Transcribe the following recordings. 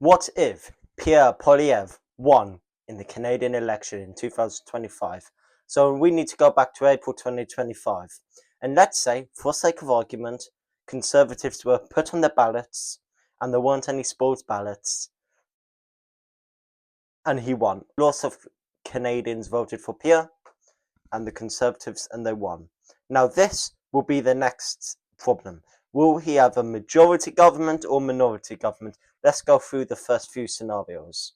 What if Pierre Poilievre won in the Canadian election in 2025? So we need to go back to April 2025. And let's say, for sake of argument, Conservatives were put on the ballots and there weren't any spoiled ballots. And he won. Lots of Canadians voted for Pierre and the Conservatives and they won. Now this will be the next problem. Will he have a majority government or minority government? Let's go through the first few scenarios.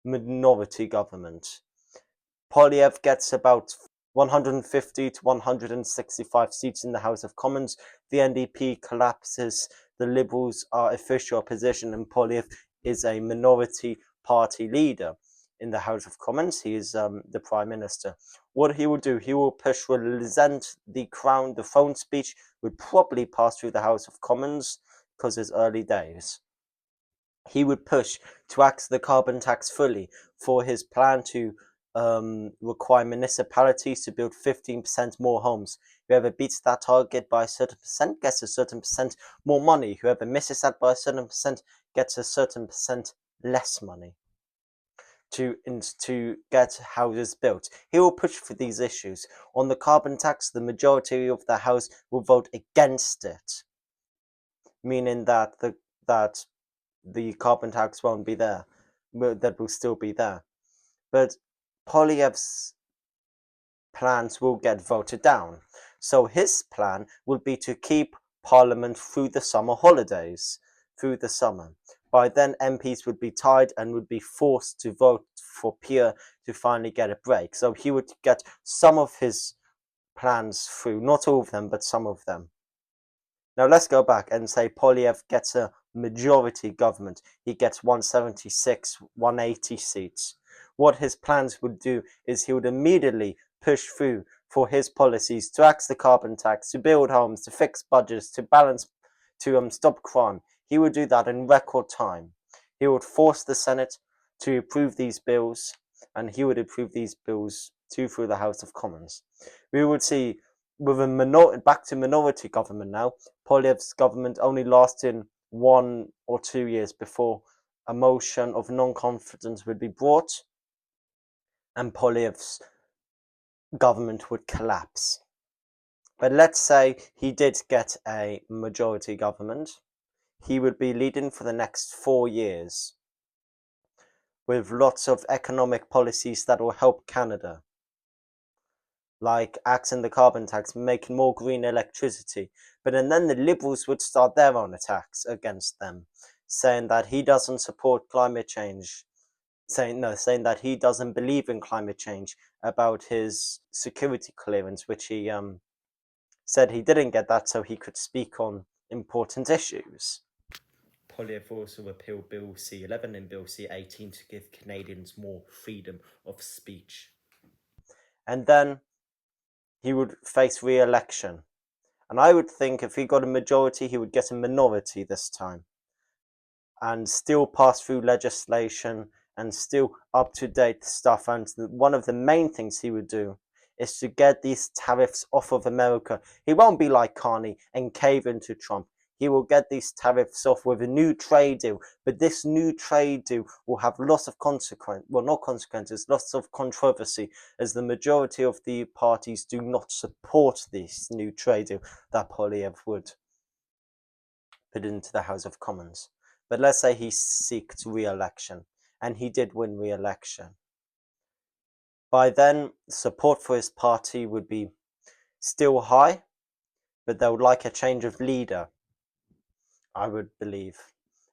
Minority government. Poilievre gets about 150 to 165 seats in the House of Commons. The NDP collapses. The Liberals are official opposition and Poilievre is a minority party leader in the House of Commons. He is the Prime Minister. What he will do, he will push for resent the Crown. The throne speech would probably pass through the House of Commons because it's early days. He would push to axe the carbon tax fully for his plan to require municipalities to build 15% more homes. Whoever beats that target by a certain percent gets a certain percent more money. Whoever misses that by a certain percent gets a certain percent less money to get houses built. He will push for these issues. On the carbon tax, the majority of the House will vote against it, meaning that the carbon tax won't be there, but that will still be there. But Poilievre's plans will get voted down. So his plan will be to keep Parliament through the summer holidays, through the summer. By then, MPs would be tired and would be forced to vote for Pierre to finally get a break. So he would get some of his plans through, not all of them, but some of them. Now let's go back and say Poilievre gets a majority government. He gets 176, 180 seats. What his plans would do is he would immediately push through for his policies to axe the carbon tax, to build homes, to fix budgets, to balance, to stop crime. He would do that in record time. He would force the Senate to approve these bills, and he would approve these bills too through the House of Commons. We would see with a back to minority government now. Poilievre's government only lasted 1 or 2 years before a motion of non-confidence would be brought and Poilievre's government would collapse. But let's say he did get a majority government. He would be leading for the next 4 years with lots of economic policies that will help Canada, like axing the carbon tax, making more green electricity. But and then the Liberals would start their own attacks against them, saying that he doesn't support climate change, saying that he doesn't believe in climate change, about his security clearance, which he said he didn't get that so he could speak on important issues. Poilievre also appealed Bill C-11 and Bill C-18 to give Canadians more freedom of speech. And then he would face re-election. And I would think if he got a majority, he would get a minority this time. And still pass through legislation and still up-to-date stuff. And one of the main things he would do is to get these tariffs off of America. He won't be like Carney and cave into Trump. He will get these tariffs off with a new trade deal. But this new trade deal will have lots of lots of controversy, as the majority of the parties do not support this new trade deal that Poilievre would put into the House of Commons. But let's say he seeked re-election, and he did win re-election. By then, support for his party would be still high, but they would like a change of leader, I would believe.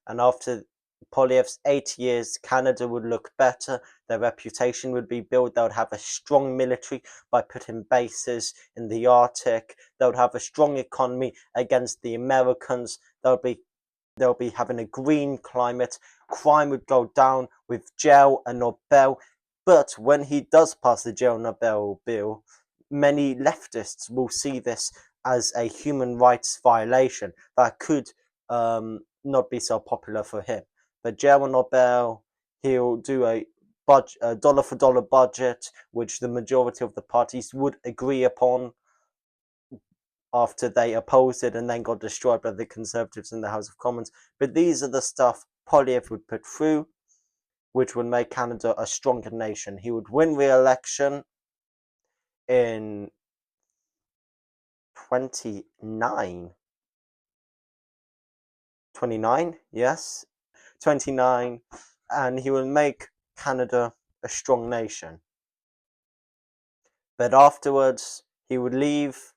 And after Poilievre's 8 years, Canada would look better, their reputation would be built, they would have a strong military by putting bases in the Arctic, they would have a strong economy against the Americans, they'll be having a green climate, crime would go down with jail and no bail. But when he does pass the jail no bail bill, many leftists will see this as a human rights violation that could not be so popular for him. But jail no bail, he'll do a dollar for dollar budget, which the majority of the parties would agree upon after they opposed it and then got destroyed by the Conservatives in the House of Commons. But these are the stuff Polyev would put through, which would make Canada a stronger nation. He would win re-election in 29, yes, 29, and he will make Canada a strong nation. But afterwards, he would leave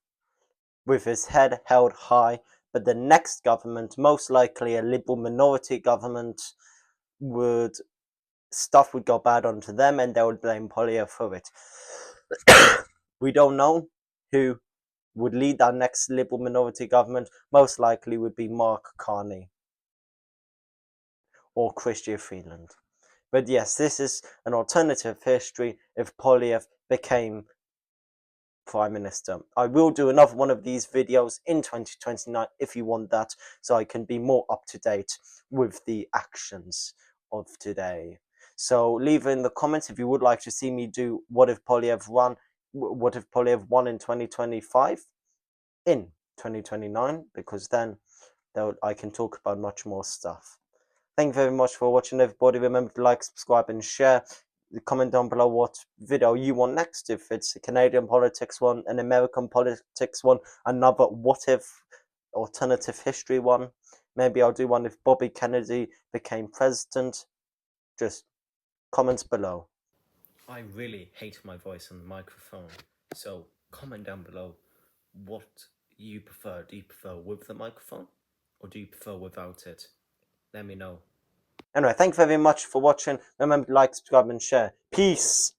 with his head held high, but the next government, most likely a liberal minority government, stuff would go bad onto them and they would blame Polyev for it. We don't know who would lead our next liberal minority government. Most likely would be Mark Carney or Chrystia Freeland. But yes, this is an alternative history if Polyev became Prime Minister. I will do another one of these videos in 2029 if you want that, so I can be more up to date with the actions of today. So leave in the comments if you would like to see me do what if Polyev won in 2025 in 2029, because then I can talk about much more stuff. Thank you very much for watching, everybody. Remember to like, subscribe, and share. Comment down below what video you want next. If it's a Canadian politics one, an American politics one, another what if alternative history one. Maybe I'll do one if Bobby Kennedy became president. Just comments below. I really hate my voice on the microphone, so comment down below what you prefer. Do you prefer with the microphone, or do you prefer without it? Let me know. Anyway, thank you very much for watching. Remember to like, subscribe, and share. Peace!